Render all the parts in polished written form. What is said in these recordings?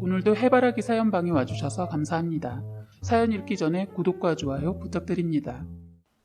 오늘도 해바라기 사연방에 와주셔서 감사합니다. 사연 읽기 전에 구독과 좋아요 부탁드립니다.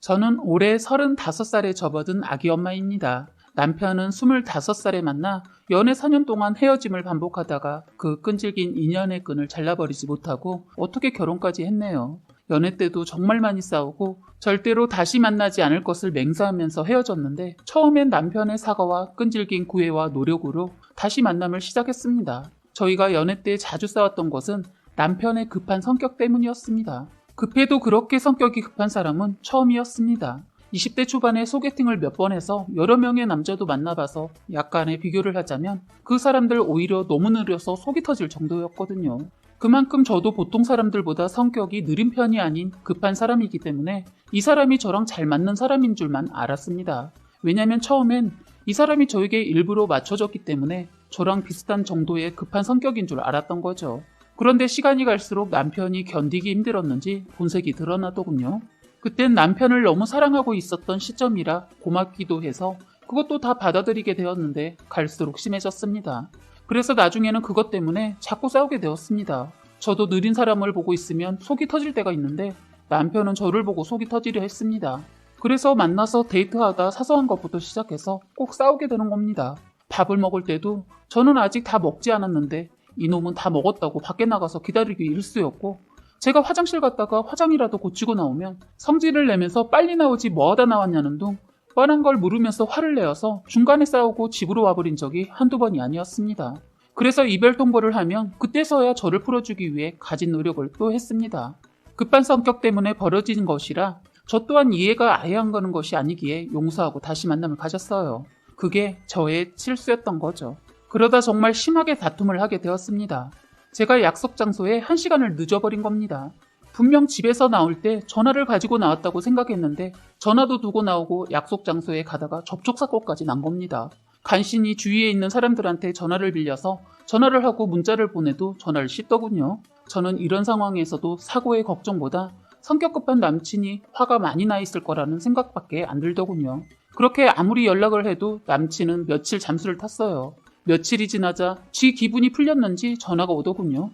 저는 올해 35살에 접어든 아기 엄마입니다. 남편은 25살에 만나 연애 4년 동안 헤어짐을 반복하다가 그 끈질긴 인연의 끈을 잘라버리지 못하고 어떻게 결혼까지 했네요. 연애 때도 정말 많이 싸우고 절대로 다시 만나지 않을 것을 맹세하면서 헤어졌는데 처음엔 남편의 사과와 끈질긴 구애와 노력으로 다시 만남을 시작했습니다. 저희가 연애 때 자주 싸웠던 것은 남편의 급한 성격 때문이었습니다. 급해도 그렇게 성격이 급한 사람은 처음이었습니다. 20대 초반에 소개팅을 몇 번 해서 여러 명의 남자도 만나봐서 약간의 비교를 하자면 그 사람들 오히려 너무 느려서 속이 터질 정도였거든요. 그만큼 저도 보통 사람들보다 성격이 느린 편이 아닌 급한 사람이기 때문에 이 사람이 저랑 잘 맞는 사람인 줄만 알았습니다. 왜냐면 처음엔 이 사람이 저에게 일부러 맞춰줬기 때문에 저랑 비슷한 정도의 급한 성격인 줄 알았던 거죠. 그런데 시간이 갈수록 남편이 견디기 힘들었는지 본색이 드러나더군요. 그땐 남편을 너무 사랑하고 있었던 시점이라 고맙기도 해서 그것도 다 받아들이게 되었는데 갈수록 심해졌습니다. 그래서 나중에는 그것 때문에 자꾸 싸우게 되었습니다. 저도 느린 사람을 보고 있으면 속이 터질 때가 있는데 남편은 저를 보고 속이 터지려 했습니다. 그래서 만나서 데이트하다 사소한 것부터 시작해서 꼭 싸우게 되는 겁니다. 밥을 먹을 때도 저는 아직 다 먹지 않았는데 이놈은 다 먹었다고 밖에 나가서 기다리기 일쑤였고 제가 화장실 갔다가 화장이라도 고치고 나오면 성질을 내면서 빨리 나오지 뭐하다 나왔냐는 둥 뻔한 걸 물으면서 화를 내어서 중간에 싸우고 집으로 와버린 적이 한두 번이 아니었습니다. 그래서 이별 통보를 하면 그때서야 저를 풀어주기 위해 가진 노력을 또 했습니다. 급한 성격 때문에 벌어진 것이라 저 또한 이해가 아예 안 가는 것이 아니기에 용서하고 다시 만남을 가졌어요. 그게 저의 실수였던 거죠. 그러다 정말 심하게 다툼을 하게 되었습니다. 제가 약속 장소에 1시간을 늦어버린 겁니다. 분명 집에서 나올 때 전화를 가지고 나왔다고 생각했는데 전화도 두고 나오고 약속 장소에 가다가 접촉사고까지 난 겁니다. 간신히 주위에 있는 사람들한테 전화를 빌려서 전화를 하고 문자를 보내도 전화를 씹더군요. 저는 이런 상황에서도 사고의 걱정보다 성격 급한 남친이 화가 많이 나 있을 거라는 생각밖에 안 들더군요. 그렇게 아무리 연락을 해도 남친은 며칠 잠수를 탔어요. 며칠이 지나자 지 기분이 풀렸는지 전화가 오더군요.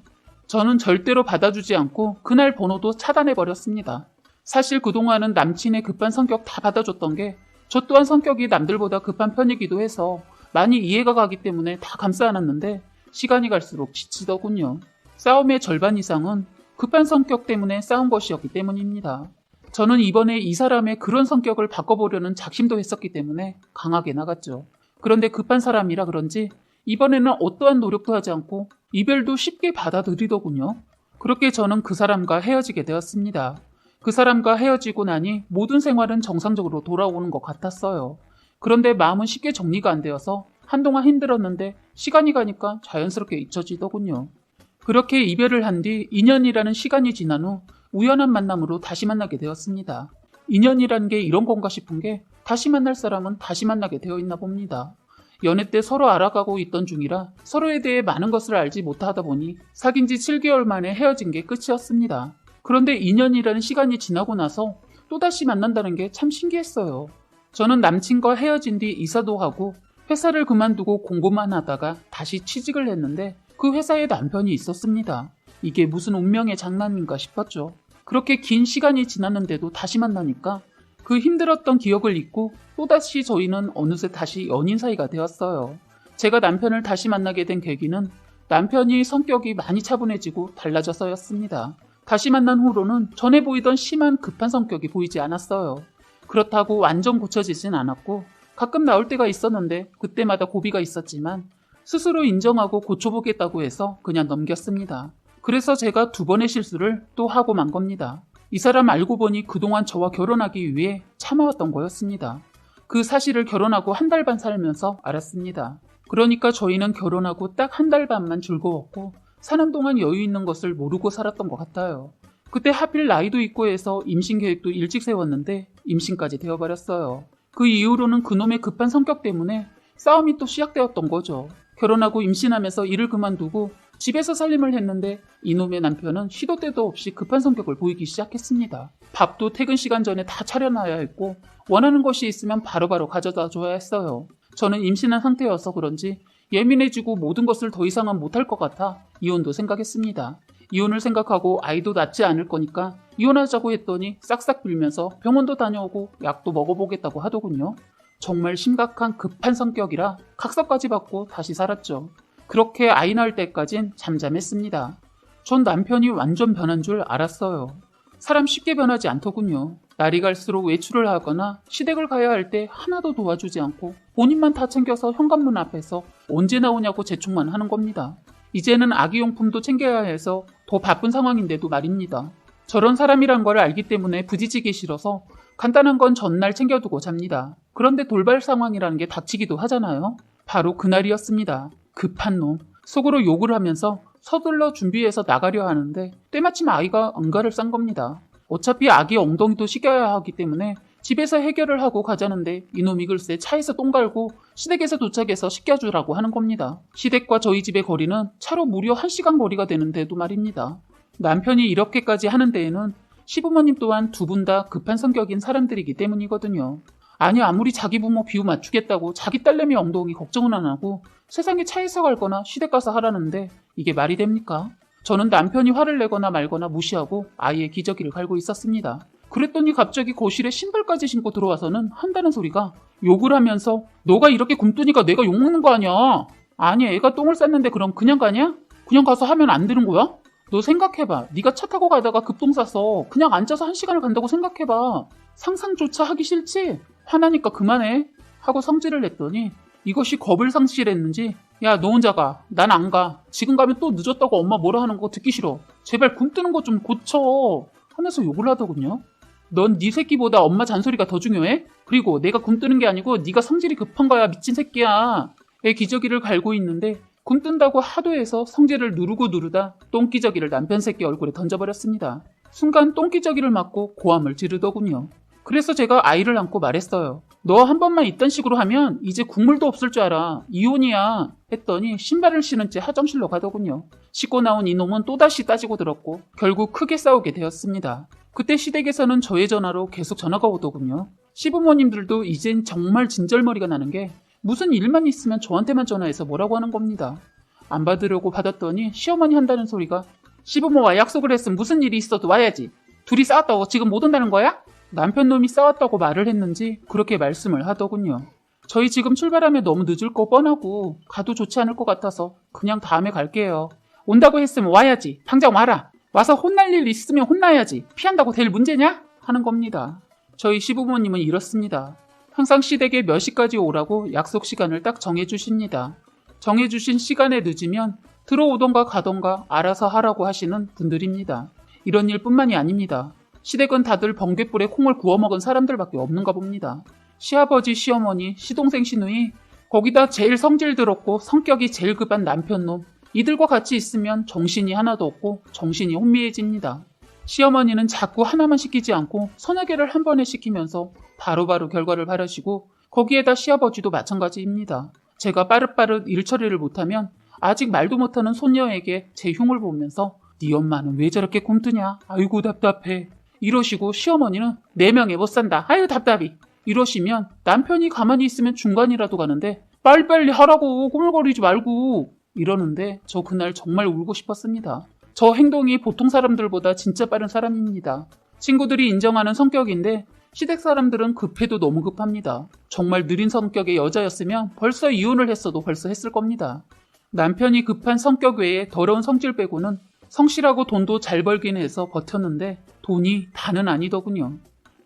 저는 절대로 받아주지 않고 그날 번호도 차단해버렸습니다. 사실 그동안은 남친의 급한 성격 다 받아줬던 게 저 또한 성격이 남들보다 급한 편이기도 해서 많이 이해가 가기 때문에 다 감싸 안았는데 시간이 갈수록 지치더군요. 싸움의 절반 이상은 급한 성격 때문에 싸운 것이었기 때문입니다. 저는 이번에 이 사람의 그런 성격을 바꿔보려는 작심도 했었기 때문에 강하게 나갔죠. 그런데 급한 사람이라 그런지 이번에는 어떠한 노력도 하지 않고 이별도 쉽게 받아들이더군요. 그렇게 저는 그 사람과 헤어지게 되었습니다. 그 사람과 헤어지고 나니 모든 생활은 정상적으로 돌아오는 것 같았어요. 그런데 마음은 쉽게 정리가 안 되어서 한동안 힘들었는데 시간이 가니까 자연스럽게 잊혀지더군요. 그렇게 이별을 한 뒤 2년이라는 시간이 지난 후 우연한 만남으로 다시 만나게 되었습니다. 인연이라는 게 이런 건가 싶은 게 다시 만날 사람은 다시 만나게 되어 있나 봅니다. 연애 때 서로 알아가고 있던 중이라 서로에 대해 많은 것을 알지 못하다 보니 사귄 지 7개월 만에 헤어진 게 끝이었습니다. 그런데 2년이라는 시간이 지나고 나서 또다시 만난다는 게 참 신기했어요. 저는 남친과 헤어진 뒤 이사도 하고 회사를 그만두고 공부만 하다가 다시 취직을 했는데 그 회사에 남편이 있었습니다. 이게 무슨 운명의 장난인가 싶었죠. 그렇게 긴 시간이 지났는데도 다시 만나니까 그 힘들었던 기억을 잊고 또다시 저희는 어느새 다시 연인 사이가 되었어요. 제가 남편을 다시 만나게 된 계기는 남편이 성격이 많이 차분해지고 달라져서였습니다. 다시 만난 후로는 전에 보이던 심한 급한 성격이 보이지 않았어요. 그렇다고 완전 고쳐지진 않았고 가끔 나올 때가 있었는데 그때마다 고비가 있었지만 스스로 인정하고 고쳐보겠다고 해서 그냥 넘겼습니다. 그래서 제가 2번의 실수를 또 하고 만 겁니다. 이 사람 알고 보니 그동안 저와 결혼하기 위해 참아왔던 거였습니다. 그 사실을 결혼하고 1달 반 살면서 알았습니다. 그러니까 저희는 결혼하고 딱 1달 반만 즐거웠고 사는 동안 여유 있는 것을 모르고 살았던 것 같아요. 그때 하필 나이도 있고 해서 임신 계획도 일찍 세웠는데 임신까지 되어버렸어요. 그 이후로는 그놈의 급한 성격 때문에 싸움이 또 시작되었던 거죠. 결혼하고 임신하면서 일을 그만두고 집에서 살림을 했는데 이놈의 남편은 시도 때도 없이 급한 성격을 보이기 시작했습니다. 밥도 퇴근 시간 전에 다 차려놔야 했고 원하는 것이 있으면 바로바로 가져다 줘야 했어요. 저는 임신한 상태여서 그런지 예민해지고 모든 것을 더 이상은 못할 것 같아 이혼도 생각했습니다. 이혼을 생각하고 아이도 낳지 않을 거니까 이혼하자고 했더니 싹싹 빌면서 병원도 다녀오고 약도 먹어보겠다고 하더군요. 정말 심각한 급한 성격이라 각서까지 받고 다시 살았죠. 그렇게 아이 낳을 때까진 잠잠했습니다. 전 남편이 완전 변한 줄 알았어요. 사람 쉽게 변하지 않더군요. 날이 갈수록 외출을 하거나 시댁을 가야 할 때 하나도 도와주지 않고 본인만 다 챙겨서 현관문 앞에서 언제 나오냐고 재촉만 하는 겁니다. 이제는 아기용품도 챙겨야 해서 더 바쁜 상황인데도 말입니다. 저런 사람이란 걸 알기 때문에 부딪히기 싫어서 간단한 건 전날 챙겨두고 잡니다. 그런데 돌발 상황이라는 게 닥치기도 하잖아요. 바로 그날이었습니다. 급한 놈. 속으로 욕을 하면서 서둘러 준비해서 나가려 하는데 때마침 아이가 응가를 싼 겁니다. 어차피 아기 엉덩이도 씻겨야 하기 때문에 집에서 해결을 하고 가자는데 이놈이 글쎄 차에서 똥 갈고 시댁에서 도착해서 씻겨주라고 하는 겁니다. 시댁과 저희 집의 거리는 차로 무려 1시간 거리가 되는데도 말입니다. 남편이 이렇게까지 하는 데에는 시부모님 또한 두 분 다 급한 성격인 사람들이기 때문이거든요. 아니 아무리 자기 부모 비유 맞추겠다고 자기 딸내미 엉덩이 걱정은 안 하고 세상에 차에서 갈거나 시댁 가서 하라는데 이게 말이 됩니까? 저는 남편이 화를 내거나 말거나 무시하고 아이의 기저귀를 갈고 있었습니다. 그랬더니 갑자기 거실에 신발까지 신고 들어와서는 한다는 소리가 욕을 하면서 너가 이렇게 굶뜨니까 내가 욕먹는 거 아니야. 아니 애가 똥을 쌌는데 그럼 그냥 가냐? 그냥 가서 하면 안 되는 거야? 너 생각해봐. 네가 차 타고 가다가 급똥 쌌어. 그냥 앉아서 1시간을 간다고 생각해봐. 상상조차 하기 싫지? 화나니까 그만해 하고 성질을 냈더니 이것이 겁을 상실했는지 야 너 혼자 가. 난 안 가. 지금 가면 또 늦었다고 엄마 뭐라 하는 거 듣기 싫어. 제발 굶뜨는 거 좀 고쳐 하면서 욕을 하더군요. 넌 네 새끼보다 엄마 잔소리가 더 중요해? 그리고 내가 굶뜨는 게 아니고 네가 성질이 급한 거야 미친 새끼야. 애 기저귀를 갈고 있는데 굶뜬다고 하도 해서 성질을 누르고 누르다 똥기저귀를 남편 새끼 얼굴에 던져버렸습니다. 순간 똥기저귀를 맞고 고함을 지르더군요. 그래서 제가 아이를 안고 말했어요. 너 한 번만 이딴 식으로 하면 이제 국물도 없을 줄 알아. 이혼이야. 했더니 신발을 신은 채 화장실로 가더군요. 씻고 나온 이놈은 또다시 따지고 들었고 결국 크게 싸우게 되었습니다. 그때 시댁에서는 저의 전화로 계속 전화가 오더군요. 시부모님들도 이젠 정말 진절머리가 나는 게 무슨 일만 있으면 저한테만 전화해서 뭐라고 하는 겁니다. 안 받으려고 받았더니 시어머니 한다는 소리가 시부모와 약속을 했으면 무슨 일이 있어도 와야지. 둘이 싸웠다고 지금 못 온다는 거야? 남편 놈이 싸웠다고 말을 했는지 그렇게 말씀을 하더군요. 저희 지금 출발하면 너무 늦을 거 뻔하고 가도 좋지 않을 것 같아서 그냥 다음에 갈게요. 온다고 했으면 와야지. 당장 와라. 와서 혼날 일 있으면 혼나야지. 피한다고 될 문제냐? 하는 겁니다. 저희 시부모님은 이렇습니다. 항상 시댁에 몇 시까지 오라고 약속 시간을 딱 정해주십니다. 정해주신 시간에 늦으면 들어오던가 가던가 알아서 하라고 하시는 분들입니다. 이런 일뿐만이 아닙니다. 시댁은 다들 번갯불에 콩을 구워 먹은 사람들밖에 없는가 봅니다. 시아버지, 시어머니, 시동생, 시누이, 거기다 제일 성질 더럽고 성격이 제일 급한 남편놈, 이들과 같이 있으면 정신이 하나도 없고 정신이 혼미해집니다. 시어머니는 자꾸 하나만 시키지 않고 서너 개를 한 번에 시키면서 바로바로 결과를 바라시고 거기에다 시아버지도 마찬가지입니다. 제가 빠릇빠릇 일 처리를 못하면 아직 말도 못하는 손녀에게 제 흉을 보면서 네 엄마는 왜 저렇게 굶뜨냐? 아이고 답답해. 이러시고 시어머니는 4명에 못 산다. 아유 답답이. 이러시면 남편이 가만히 있으면 중간이라도 가는데 빨리빨리 하라고 꾸물거리지 말고 이러는데 저 그날 정말 울고 싶었습니다. 저 행동이 보통 사람들보다 진짜 빠른 사람입니다. 친구들이 인정하는 성격인데 시댁 사람들은 급해도 너무 급합니다. 정말 느린 성격의 여자였으면 벌써 이혼을 했어도 벌써 했을 겁니다. 남편이 급한 성격 외에 더러운 성질 빼고는 성실하고 돈도 잘 벌긴 해서 버텼는데 돈이 다는 아니더군요.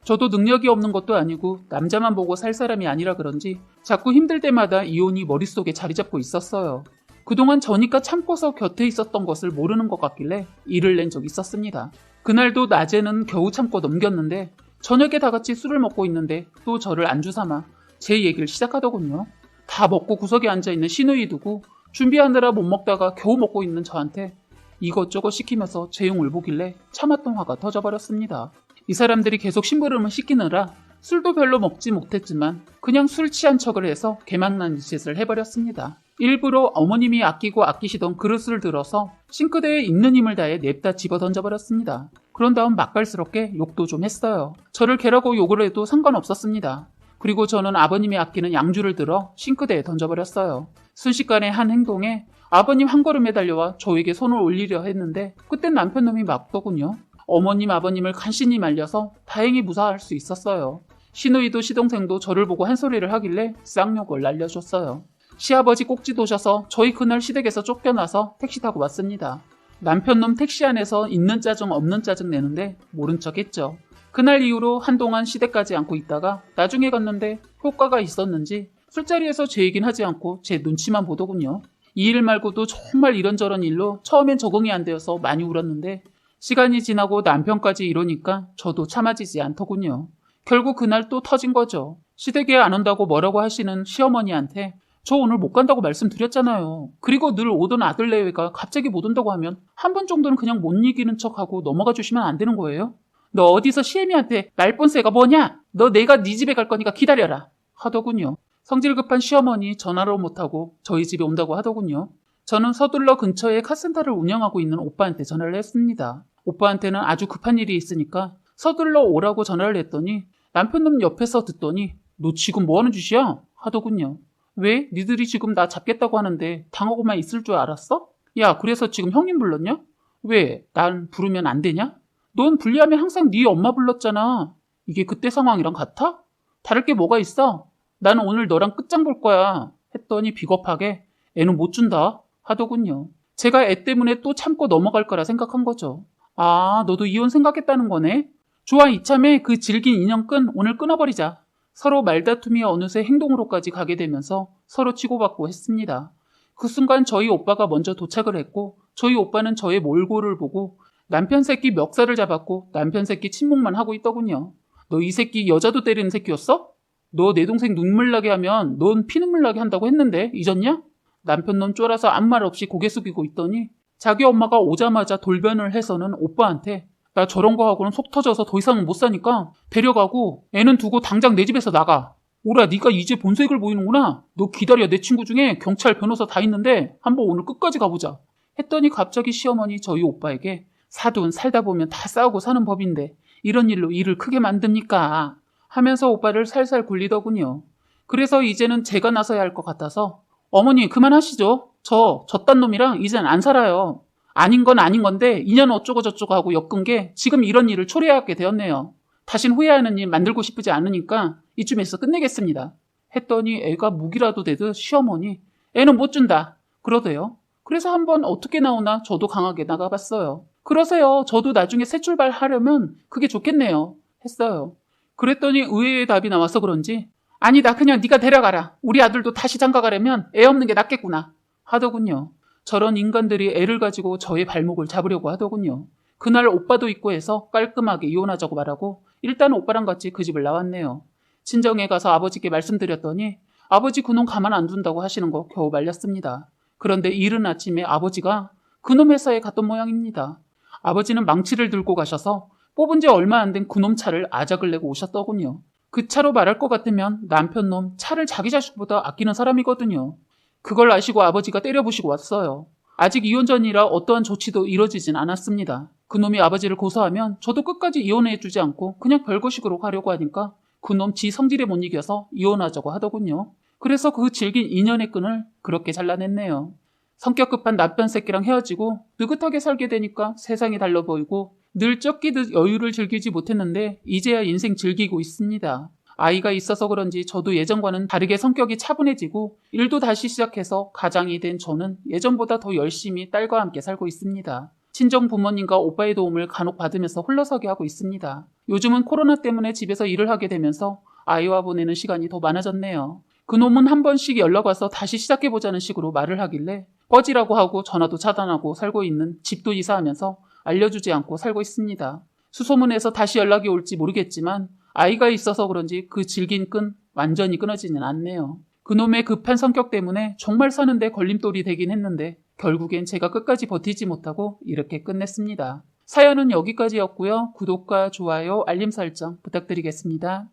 저도 능력이 없는 것도 아니고 남자만 보고 살 사람이 아니라 그런지 자꾸 힘들 때마다 이혼이 머릿속에 자리 잡고 있었어요. 그동안 저니까 참고서 곁에 있었던 것을 모르는 것 같길래 일을 낸 적이 있었습니다. 그날도 낮에는 겨우 참고 넘겼는데 저녁에 다 같이 술을 먹고 있는데 또 저를 안주 삼아 제 얘기를 시작하더군요. 다 먹고 구석에 앉아있는 시누이 두고 준비하느라 못 먹다가 겨우 먹고 있는 저한테 이것저것 시키면서 제 용을 보길래 참았던 화가 터져버렸습니다. 이 사람들이 계속 심부름을 시키느라 술도 별로 먹지 못했지만 그냥 술 취한 척을 해서 개망난 짓을 해버렸습니다. 일부러 어머님이 아끼고 아끼시던 그릇을 들어서 싱크대에 있는 힘을 다해 냅다 집어 던져버렸습니다. 그런 다음 맛깔스럽게 욕도 좀 했어요. 저를 개라고 욕을 해도 상관없었습니다. 그리고 저는 아버님이 아끼는 양주를 들어 싱크대에 던져버렸어요. 순식간에 한 행동에 아버님 한 걸음에 달려와 저에게 손을 올리려 했는데 그땐 남편놈이 막더군요. 어머님 아버님을 간신히 말려서 다행히 무사할 수 있었어요. 시누이도 시동생도 저를 보고 한 소리를 하길래 쌍욕을 날려줬어요. 시아버지 꼭지 도셔서 저희 그날 시댁에서 쫓겨나서 택시 타고 왔습니다. 남편놈 택시 안에서 있는 짜증 없는 짜증 내는데 모른 척 했죠. 그날 이후로 한동안 시댁 가지 않고 있다가 나중에 갔는데 효과가 있었는지 술자리에서 제 얘긴 하지 않고 제 눈치만 보더군요. 이 일 말고도 정말 이런저런 일로 처음엔 적응이 안 되어서 많이 울었는데 시간이 지나고 남편까지 이러니까 저도 참아지지 않더군요. 결국 그날 또 터진 거죠. 시댁에 안 온다고 뭐라고 하시는 시어머니한테 저 오늘 못 간다고 말씀드렸잖아요. 그리고 늘 오던 아들내외가 갑자기 못 온다고 하면 한 번 정도는 그냥 못 이기는 척하고 넘어가 주시면 안 되는 거예요? 너 어디서 시애미한테 말본세가 뭐냐? 너 내가 네 집에 갈 거니까 기다려라 하더군요. 성질 급한 시어머니 전화로 못하고 저희 집에 온다고 하더군요. 저는 서둘러 근처에 카센터를 운영하고 있는 오빠한테 전화를 했습니다. 오빠한테는 아주 급한 일이 있으니까 서둘러 오라고 전화를 했더니 남편놈 옆에서 듣더니 너 지금 뭐 하는 짓이야? 하더군요. 왜? 니들이 지금 나 잡겠다고 하는데 당하고만 있을 줄 알았어? 야, 그래서 지금 형님 불렀냐? 왜? 난 부르면 안 되냐? 넌 불리하면 항상 네 엄마 불렀잖아. 이게 그때 상황이랑 같아? 다를 게 뭐가 있어? 나는 오늘 너랑 끝장 볼 거야. 했더니 비겁하게 애는 못 준다 하더군요. 제가 애 때문에 또 참고 넘어갈 거라 생각한 거죠. 아, 너도 이혼 생각했다는 거네? 좋아, 이참에 그 질긴 인연끈 오늘 끊어버리자. 서로 말다툼이 어느새 행동으로까지 가게 되면서 서로 치고받고 했습니다. 그 순간 저희 오빠가 먼저 도착을 했고 저희 오빠는 저의 몰골을 보고 남편 새끼 멱살을 잡았고 남편 새끼 침묵만 하고 있더군요. 너 이 새끼 여자도 때리는 새끼였어? 너 내 동생 눈물 나게 하면 넌 피눈물 나게 한다고 했는데 잊었냐? 남편놈 쫄아서 아무 말 없이 고개 숙이고 있더니 자기 엄마가 오자마자 돌변을 해서는 오빠한테 나 저런 거 하고는 속 터져서 더 이상은 못 사니까 데려가고 애는 두고 당장 내 집에서 나가. 오라, 네가 이제 본색을 보이는구나. 너 기다려, 내 친구 중에 경찰 변호사 다 있는데 한번 오늘 끝까지 가보자. 했더니 갑자기 시어머니 저희 오빠에게 사돈 살다 보면 다 싸우고 사는 법인데 이런 일로 일을 크게 만듭니까? 하면서 오빠를 살살 굴리더군요. 그래서 이제는 제가 나서야 할 것 같아서 어머니 그만하시죠. 저딴 놈이랑 이젠 안 살아요. 아닌 건 아닌 건데 인연 어쩌고 저쩌고 하고 엮은 게 지금 이런 일을 초래하게 되었네요. 다신 후회하는 일 만들고 싶지 않으니까 이쯤에서 끝내겠습니다. 했더니 애가 무기라도 되듯 시어머니 애는 못 준다 그러대요. 그래서 한번 어떻게 나오나 저도 강하게 나가봤어요. 그러세요. 저도 나중에 새 출발하려면 그게 좋겠네요. 했어요. 그랬더니 의외의 답이 나와서 그런지 아니다, 그냥 네가 데려가라. 우리 아들도 다시 장가가려면 애 없는 게 낫겠구나 하더군요. 저런 인간들이 애를 가지고 저의 발목을 잡으려고 하더군요. 그날 오빠도 있고 해서 깔끔하게 이혼하자고 말하고 일단 오빠랑 같이 그 집을 나왔네요. 친정에 가서 아버지께 말씀드렸더니 아버지 그놈 가만 안 둔다고 하시는 거 겨우 말렸습니다. 그런데 이른 아침에 아버지가 그놈 회사에 갔던 모양입니다. 아버지는 망치를 들고 가셔서 뽑은 지 얼마 안 된 그놈 차를 아작을 내고 오셨더군요. 그 차로 말할 것 같으면 남편놈 차를 자기 자식보다 아끼는 사람이거든요. 그걸 아시고 아버지가 때려부시고 왔어요. 아직 이혼 전이라 어떠한 조치도 이뤄지진 않았습니다. 그놈이 아버지를 고소하면 저도 끝까지 이혼해주지 않고 그냥 별거식으로 가려고 하니까 그놈 지 성질에 못 이겨서 이혼하자고 하더군요. 그래서 그 질긴 인연의 끈을 그렇게 잘라냈네요. 성격 급한 남편 새끼랑 헤어지고 느긋하게 살게 되니까 세상이 달라 보이고 늘 쫓기듯 여유를 즐기지 못했는데 이제야 인생 즐기고 있습니다. 아이가 있어서 그런지 저도 예전과는 다르게 성격이 차분해지고 일도 다시 시작해서 가장이 된 저는 예전보다 더 열심히 딸과 함께 살고 있습니다. 친정 부모님과 오빠의 도움을 간혹 받으면서 홀러서기 하고 있습니다. 요즘은 코로나 때문에 집에서 일을 하게 되면서 아이와 보내는 시간이 더 많아졌네요. 그놈은 한 번씩 연락 와서 다시 시작해보자는 식으로 말을 하길래 꺼지라고 하고 전화도 차단하고 살고 있는 집도 이사하면서 알려주지 않고 살고 있습니다. 수소문해서 다시 연락이 올지 모르겠지만 아이가 있어서 그런지 그 질긴 끈 완전히 끊어지진 않네요. 그놈의 급한 성격 때문에 정말 사는데 걸림돌이 되긴 했는데 결국엔 제가 끝까지 버티지 못하고 이렇게 끝냈습니다. 사연은 여기까지였고요. 구독과 좋아요, 알림 설정 부탁드리겠습니다.